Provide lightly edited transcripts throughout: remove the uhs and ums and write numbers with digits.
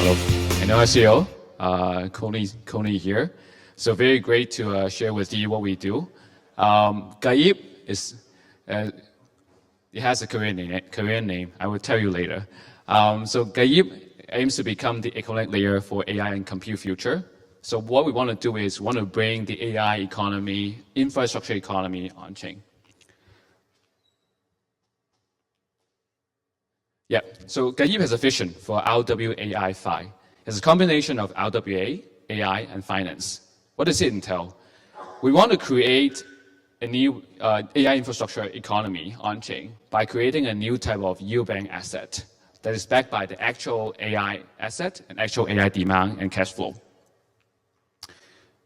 Hello. 안녕하세요. Kony here. So very great to share with you what we do. GAIB is, it has a Korean name. I will tell you later. So GAIB aims to become the economic layer for AI and compute future. So what we want to do is we want to bring the AI economy, infrastructure economy on chain. Yeah, so GAIB has a vision for RWAI-Fi. It's a combination of RWA, AI, and finance. What does it entail? We want to create a new AI infrastructure economy on-chain by creating a new type of yield bank asset that is backed by the actual AI asset and actual AI demand and cash flow.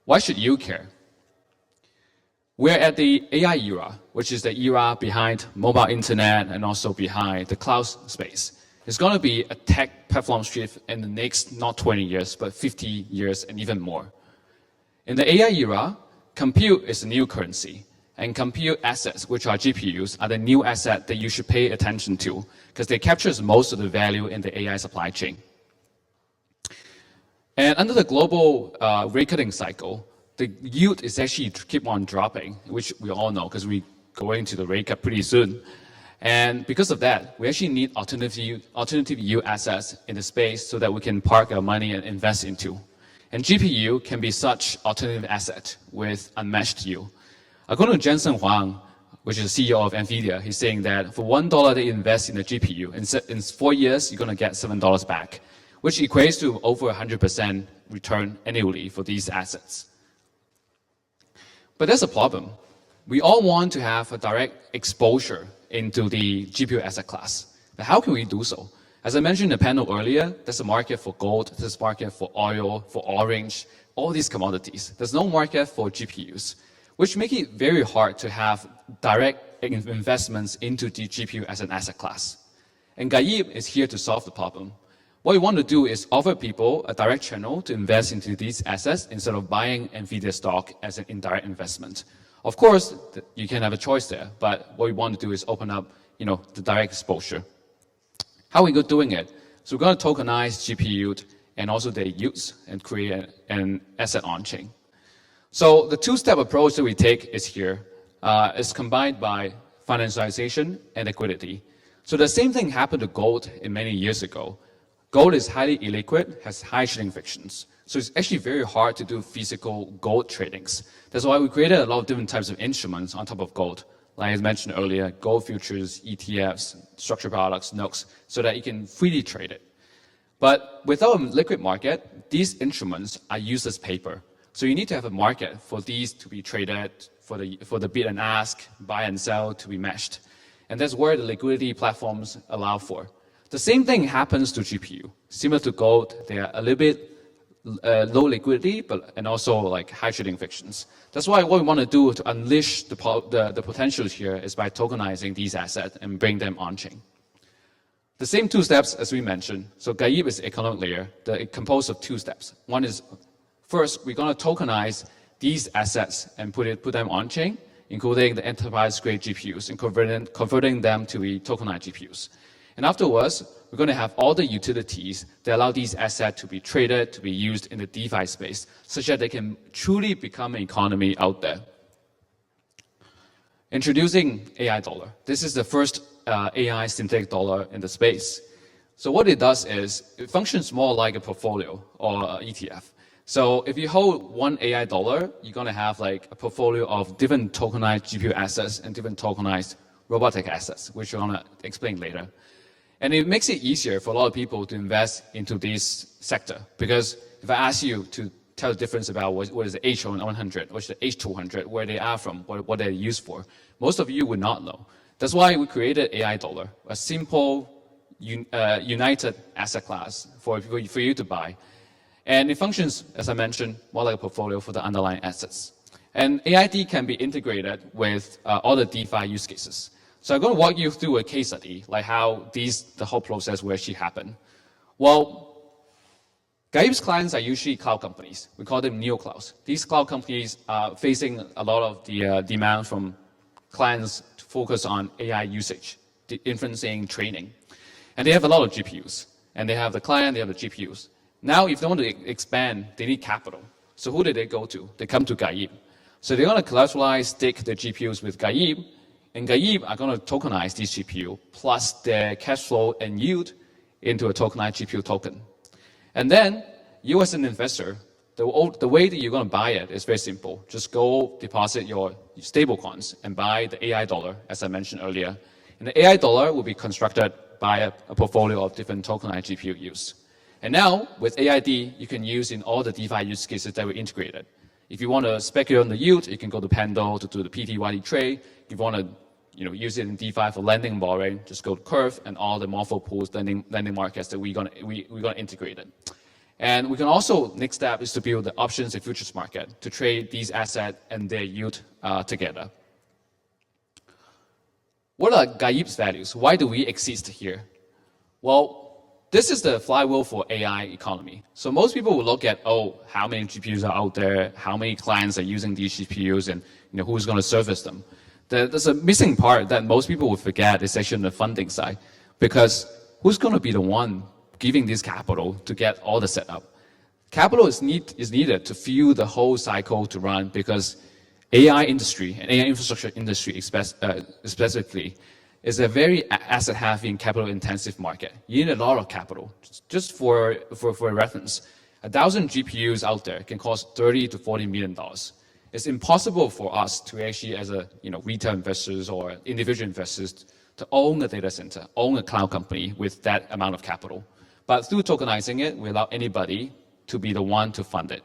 Why should you care? We're at the AI era, which is the era behind mobile internet and also behind the cloud space. It's going to be a tech platform shift in the next, not 20 years, but 50 years and even more. In the AI era, compute is the new currency, and compute assets, which are GPUs, are the new asset that you should pay attention to because they capture most of the value in the AI supply chain. And under the global rate cutting cycle, the yield is actually keep on dropping, which we all know because we're going to the rate cut pretty soon. And because of that, we actually need alternative yield assets in the space so that we can park our money and invest into. And GPU can be such alternative asset with unmatched yield. According to Jensen Huang, which is the CEO of NVIDIA, he's saying that for $1 they invest in a GPU, in 4 years, you're going to get $7 back, which equates to over 100% return annually for these assets. But there's a problem. We all want to have a direct exposure into the GPU asset class. But how can we do so? As I mentioned in the panel earlier, there's a market for gold, there's a market for oil, for orange, all these commodities. There's no market for GPUs, which make it very hard to have direct investments into the GPU as an asset class. And GAIB is here to solve the problem. What we want to do is offer people a direct channel to invest into these assets instead of buying NVIDIA stock as an indirect investment. Of course, you can have a choice there, but what we want to do is open up, the direct exposure. How are we doing it? So we're going to tokenize GPU and also their use and create an asset on-chain. So the two-step approach that we take is here, is combined by financialization and liquidity. So the same thing happened to gold many years ago. Gold is highly illiquid, has high trading frictions. So it's actually very hard to do physical gold tradings. That's why we created a lot of different types of instruments on top of gold. Like I mentioned earlier, gold futures, ETFs, structured products, notes, so that you can freely trade it. But without a liquid market, these instruments are used as paper. So you need to have a market for these to be traded, for the bid and ask, buy and sell to be matched. And that's where the liquidity platforms allow for. The same thing happens to GPU. Similar to gold, they are a little bit low liquidity, and also like high trading frictions. That's why what we want to do to unleash the potentials here is by tokenizing these assets and bring them on-chain. The same two steps as we mentioned. So GAIB is the economic layer. It composed of two steps. One is, first, we're going to tokenize these assets and put them on-chain, including the enterprise-grade GPUs, and converting them to be tokenized GPUs. And afterwards, we're going to have all the utilities that allow these assets to be traded, to be used in the DeFi space, such that they can truly become an economy out there. Introducing AI dollar. This is the first AI synthetic dollar in the space. So what it does is, it functions more like a portfolio or an ETF. So if you hold one AI dollar, you're going to have like a portfolio of different tokenized GPU assets and different tokenized robotic assets, which I'm going to explain later. And it makes it easier for a lot of people to invest into this sector. Because if I ask you to tell the difference about what is the H100, what's the H200, where they are from, what they're used for, most of you would not know. That's why we created AI dollar, a simple, united asset class for you to buy. And it functions, as I mentioned, more like a portfolio for the underlying assets. And AID can be integrated with all the DeFi use cases. So I'm going to walk you through a case study, like how the whole process will actually happen. Well, GAIB's clients are usually cloud companies. We call them neoclouds. These cloud companies are facing a lot of the demand from clients to focus on AI usage, the inferencing, training. And they have a lot of GPUs. And they have the client, they have the GPUs. Now, if they want to expand, they need capital. So who did they go to? They come to GAIB. So they're going to collateralize, stake their GPUs with GAIB, and GAIB are going to tokenize these GPU plus their cash flow and yield into a tokenized GPU token. And then you as an investor, the way that you're going to buy it is very simple. Just go deposit your stable coins and buy the AI dollar, as I mentioned earlier. And the AI dollar will be constructed by a portfolio of different tokenized GPUs. And now, with AID, you can use in all the DeFi use cases that we integrated. If you want to speculate on the yield, you can go to Pando to do the PTYD trade. If you want to use it in DeFi for lending and borrowing, just go to Curve and all the morpho pools, lending markets that we're gonna integrate it. And we can also, next step is to build the options and futures market to trade these assets and their yield together. What are GAIB's values? Why do we exist here? Well, this is the flywheel for AI economy. So most people will look at, how many GPUs are out there, how many clients are using these GPUs, and who's going to service them. There's a missing part that most people will forget is actually on the funding side, because who's going to be the one giving this capital to get all the setup? Capital is needed to fuel the whole cycle to run, because AI industry and AI infrastructure industry specifically is a very asset-heavy and capital-intensive market. You need a lot of capital. Just for reference, 1,000 GPUs out there can cost $30 to $40 million. It's impossible for us to actually, as a retail investors or individual investors, to own a data center, own a cloud company with that amount of capital. But through tokenizing it, we allow anybody to be the one to fund it.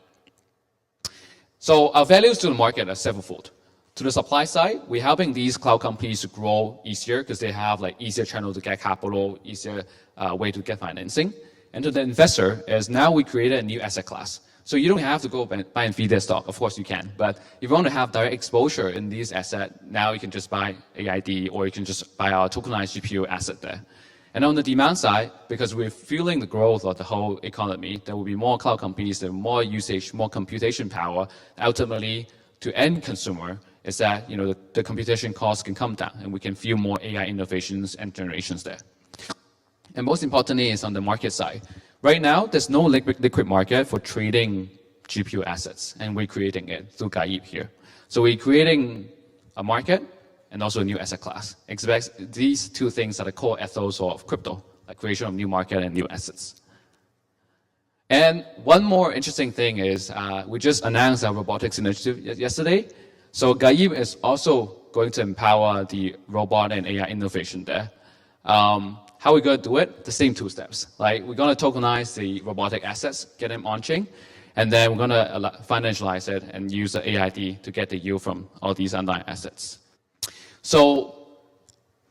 So our values to the market are severalfold. To the supply side, we're helping these cloud companies to grow easier because they have easier channel to get capital, easier way to get financing. And to the investor, is now we created a new asset class. So you don't have to go buy and feed their stock. Of course you can. But if you want to have direct exposure in these assets, now you can just buy AID or you can just buy our tokenized GPU asset there. And on the demand side, because we're fueling the growth of the whole economy, there will be more cloud companies, there will be more usage, more computation power. Ultimately, to end consumer, is that the computation costs can come down and we can fuel more AI innovations and generations there. And most importantly is on the market side. Right now, there's no liquid market for trading GPU assets, and we're creating it through GAIB here. So we're creating a market and also a new asset class. Expect these two things are the core ethos of crypto, like creation of new market and new assets. And one more interesting thing is we just announced our robotics initiative yesterday. So GAIB is also going to empower the robot and AI innovation there. How are we going to do it? The same two steps. We're going to tokenize the robotic assets, get them on-chain, and then we're going to financialize it and use the AID to get the yield from all these underlying assets. So,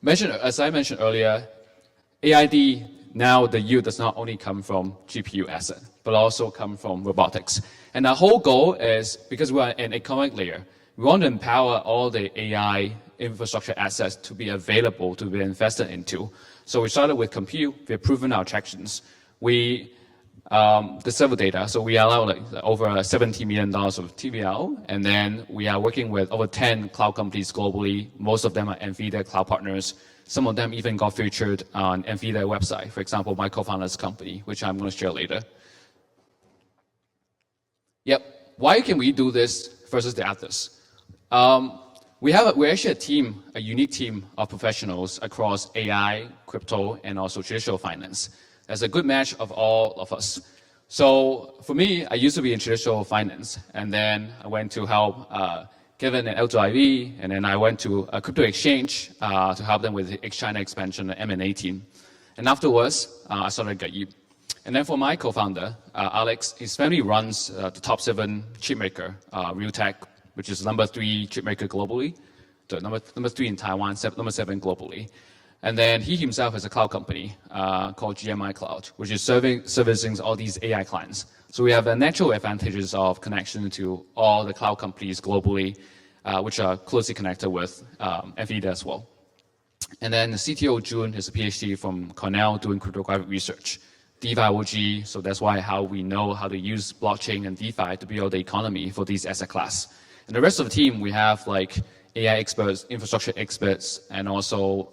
as I mentioned earlier, AID, now the yield does not only come from GPU asset, but also come from robotics. And our whole goal is, because we're an economic layer, we want to empower all the AI infrastructure assets to be available, to be invested into. So we started with compute, we've proven our attractions. The server data, so we allow over $70 million of TVL, and then we are working with over 10 cloud companies globally. Most of them are NVIDIA cloud partners. Some of them even got featured on NVIDIA website. For example, my co-founder's company, which I'm going to share later. Yep, why can we do this versus the others? We're actually a unique team of professionals across AI, crypto, and also traditional finance. There's a good match of all of us. So for me, I used to be in traditional finance, and then I went to help Kevin at L2IV, and then I went to a crypto exchange to help them with the China expansion, the M&A team. And afterwards, I started GAIB. And then for my co-founder, Alex, his family runs the top 7 chipmaker, Realtek, which is number 3 chipmaker globally, the number 3 in Taiwan, number 7 globally. And then he himself has a cloud company called GMI Cloud, which is servicing all these AI clients. So we have the natural advantages of connection to all the cloud companies globally, which are closely connected with NVIDIA as well. And then the CTO, June, is a PhD from Cornell doing cryptographic research. DeFi OG, so that's how we know how to use blockchain and DeFi to build the economy for these asset class. And the rest of the team, we have AI experts, infrastructure experts, and also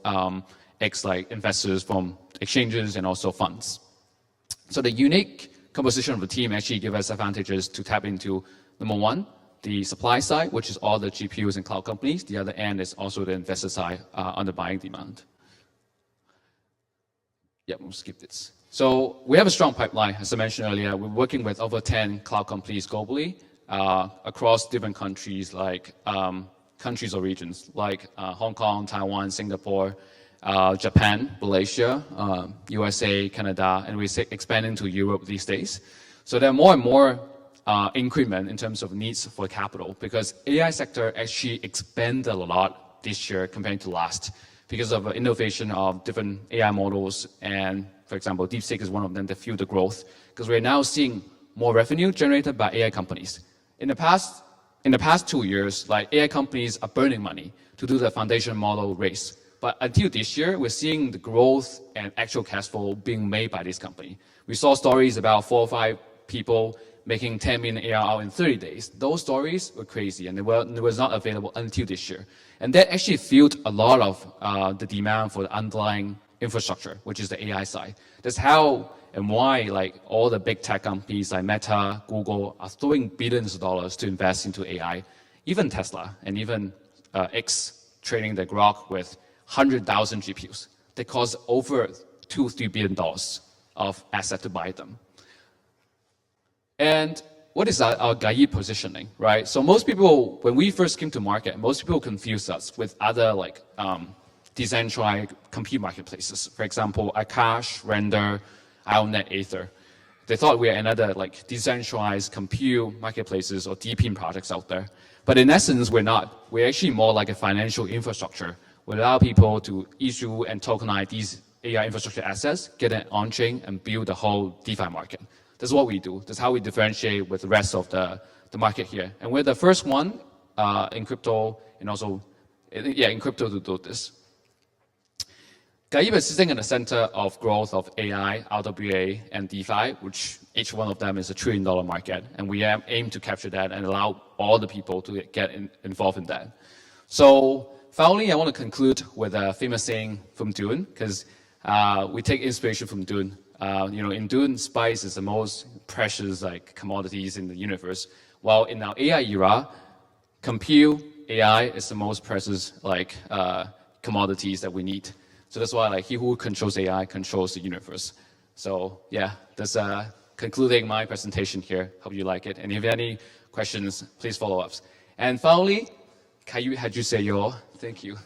investors from exchanges and also funds. So the unique composition of the team actually give us advantages to tap into, number one, the supply side, which is all the GPUs and cloud companies. The other end is also the investor side on the buying demand. Yeah, we'll skip this. So we have a strong pipeline, as I mentioned earlier. We're working with over 10 cloud companies globally across different countries, like countries or regions, like Hong Kong, Taiwan, Singapore, Japan, Malaysia, USA, Canada, and we're expanding to Europe these days. So there are more and more increment in terms of needs for capital, because AI sector actually expanded a lot this year compared to last, because of innovation of different AI models. And for example, DeepSeek is one of them that fuel the growth, because we're now seeing more revenue generated by AI companies. In the past 2 years, like AI companies are burning money to do the foundation model race. But until this year, we're seeing the growth and actual cash flow being made by this company. We saw stories about 4 or 5 people making 10 million ARR in 30 days. Those stories were crazy, and it was not available until this year. And that actually fueled a lot of the demand for the underlying infrastructure, which is the AI side. That's how and why like all the big tech companies like Meta, Google are throwing billions of dollars to invest into AI. Even Tesla and even X trading the Grok with 100,000 GPUs. They cost over $2-3 billion of asset to buy them. And what is our GAIB positioning, right? So most people, when we first came to market, most people confuse us with other like decentralized compute marketplaces. For example, Akash, Render, IONET, Aether. They thought we were another like decentralized compute marketplaces or DePIN projects out there. But in essence, we're not. We're actually more like a financial infrastructure. We allow people to issue and tokenize these AI infrastructure assets, get it on-chain, and build the whole DeFi market. That's what we do. That's how we differentiate with the rest of the market here. And we're the first one in crypto and also, in crypto to do this. GAIB is sitting in the center of growth of AI, RWA, and DeFi, which each one of them is $1 trillion market. And we aim to capture that and allow all the people to get involved in that. So finally, I want to conclude with a famous saying from Dune, because we take inspiration from Dune. In Dune, spice is the most precious like commodities in the universe. While in our AI era, compute AI is the most precious like commodities that we need. So that's why like he who controls AI controls the universe. So yeah, that's concluding my presentation here. Hope you like it. And if you have any questions, please follow up. And finally, Caillou had you say your thank you.